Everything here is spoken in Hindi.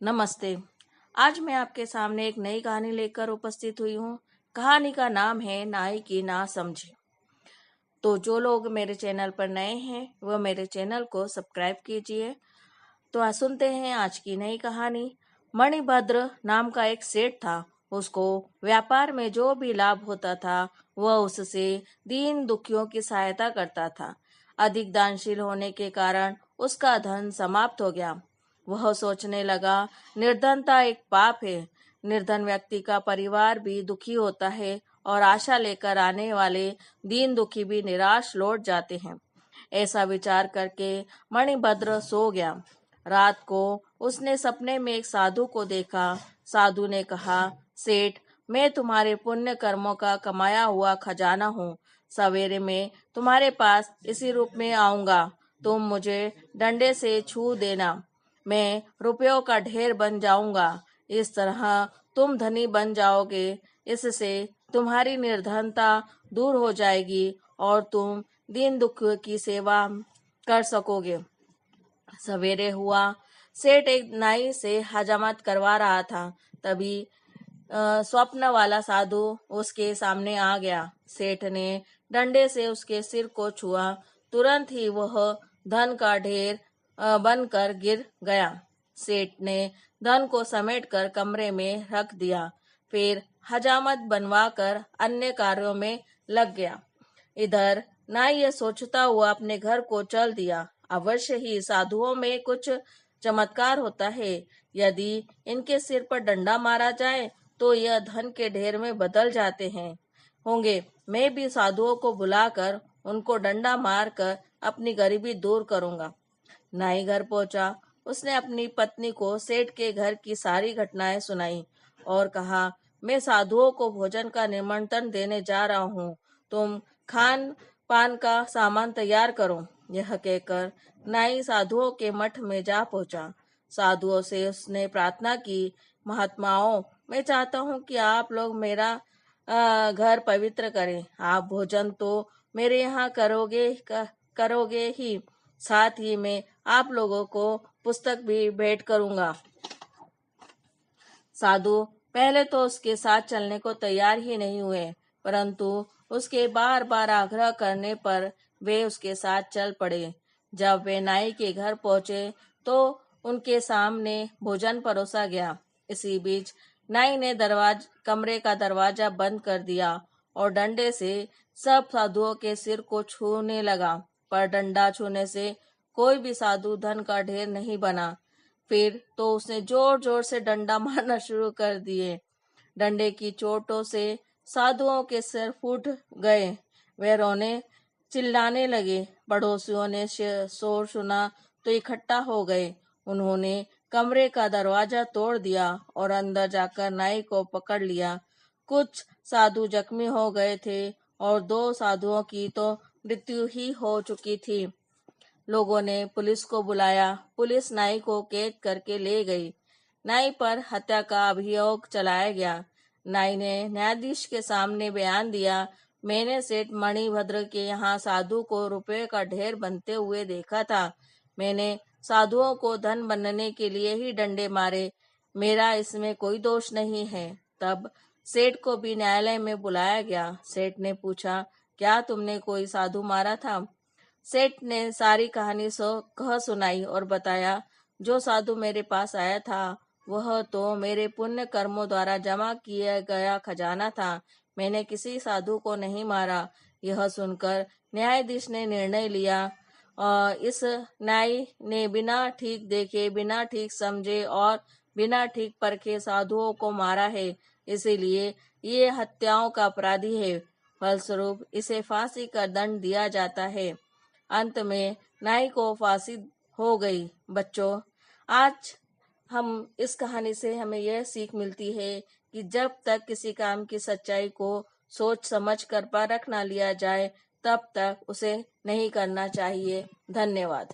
नमस्ते। आज मैं आपके सामने एक नई कहानी लेकर उपस्थित हुई हूँ। कहानी का नाम है नाई की ना समझी। तो जो लोग मेरे चैनल पर नए हैं वह मेरे चैनल को सब्सक्राइब कीजिए। तो सुनते हैं आज की नई कहानी। मणिभद्र नाम का एक सेठ था। उसको व्यापार में जो भी लाभ होता था वह उससे दीन दुखियों की सहायता करता था। अधिक दानशील होने के कारण उसका धन समाप्त हो गया। वह सोचने लगा, निर्धनता एक पाप है। निर्धन व्यक्ति का परिवार भी दुखी होता है और आशा लेकर आने वाले दीन दुखी भी निराश लौट जाते हैं। ऐसा विचार करके मणिभद्र सो गया। रात को उसने सपने में एक साधु को देखा। साधु ने कहा, सेठ, मैं तुम्हारे पुण्य कर्मों का कमाया हुआ खजाना हूँ। सवेरे में तुम्हारे पास इसी रूप में आऊंगा। तुम मुझे डंडे से छू देना। मैं रुपयों का ढेर बन जाऊंगा। इस तरह तुम धनी बन जाओगे। इससे तुम्हारी निर्धनता दूर हो जाएगी और तुम दीन दुख की सेवा कर सकोगे। सवेरे हुआ, सेठ एक नाई से हजामत करवा रहा था। तभी स्वप्न वाला साधु उसके सामने आ गया। सेठ ने डंडे से उसके सिर को छुआ। तुरंत ही वह धन का ढेर बनकर गिर गया। सेठ ने धन को समेटकर कमरे में रख दिया। फिर हजामत बनवाकर अन्य कार्यों में लग गया। इधर नाई ये सोचता हुआ अपने घर को चल दिया। अवश्य ही साधुओं में कुछ चमत्कार होता है। यदि इनके सिर पर डंडा मारा जाए तो यह धन के ढेर में बदल जाते हैं होंगे। मैं भी साधुओं को बुलाकर उनको डंडा मारकर अपनी गरीबी दूर करूंगा। नाई घर पहुंचा। उसने अपनी पत्नी को सेठ के घर की सारी घटनाएं सुनाई और कहा, मैं साधुओं को भोजन का निमंत्रण देने जा रहा हूँ। तुम खान पान का सामान तैयार करो। यह कहकर नाई साधुओं के मठ में जा पहुंचा। साधुओं से उसने प्रार्थना की, महात्माओं, मैं चाहता हूँ कि आप लोग मेरा घर पवित्र करें। आप भोजन तो मेरे यहाँ करोगे ही, साथ ही मैं आप लोगों को पुस्तक भी भेंट करूंगा। साधु पहले तो उसके साथ चलने को तैयार ही नहीं हुए, परंतु उसके बार बार आग्रह करने पर वे उसके साथ चल पड़े। जब वे नाई के घर पहुंचे तो उनके सामने भोजन परोसा गया। इसी बीच नाई ने कमरे का दरवाजा बंद कर दिया और डंडे से सब साधुओं के सिर को छूने लगा। पर डंडा छूने से कोई भी साधु धन का ढेर नहीं बना। फिर तो उसने जोर जोर से डंडा मारना शुरू कर दिए। डंडे की चोटों से साधुओं के सिर फूट गए। वे रोने चिल्लाने लगे। पड़ोसियों ने शोर सुना तो इकट्ठा हो गए। उन्होंने कमरे का दरवाजा तोड़ दिया और अंदर जाकर नाई को पकड़ लिया। कुछ साधु जख्मी हो गए थे और 2 साधुओं की तो मृत्यु ही हो चुकी थी। लोगों ने पुलिस को बुलाया। पुलिस नाई को कैद करके ले गई। नाई पर हत्या का अभियोग चलाया गया। नाई ने न्यायाधीश के सामने बयान दिया, मैंने सेठ मणिभद्र के यहाँ साधु को रुपए का ढेर बनते हुए देखा था। मैंने साधुओं को धन बनने के लिए ही डंडे मारे। मेरा इसमें कोई दोष नहीं है। तब सेठ को भी न्यायालय में बुलाया गया। सेठ ने पूछा, क्या तुमने कोई साधु मारा था? सेठ ने सारी कहानी कह सुनाई और बताया, जो साधु मेरे पास आया था वह तो मेरे पुण्य कर्मों द्वारा जमा किया गया खजाना था। मैंने किसी साधु को नहीं मारा। यह सुनकर न्यायाधीश ने निर्णय लिया, इस न्याय ने बिना ठीक देखे, बिना ठीक समझे और बिना ठीक परखे साधुओं को मारा है। इसीलिए ये हत्याओं का अपराधी है। फलस्वरूप इसे फांसी का दंड दिया जाता है। अंत में नाई को फांसी हो गई। बच्चों, आज हम इस कहानी से हमें यह सीख मिलती है कि जब तक किसी काम की सच्चाई को सोच समझ कर परख ना लिया जाए तब तक उसे नहीं करना चाहिए। धन्यवाद।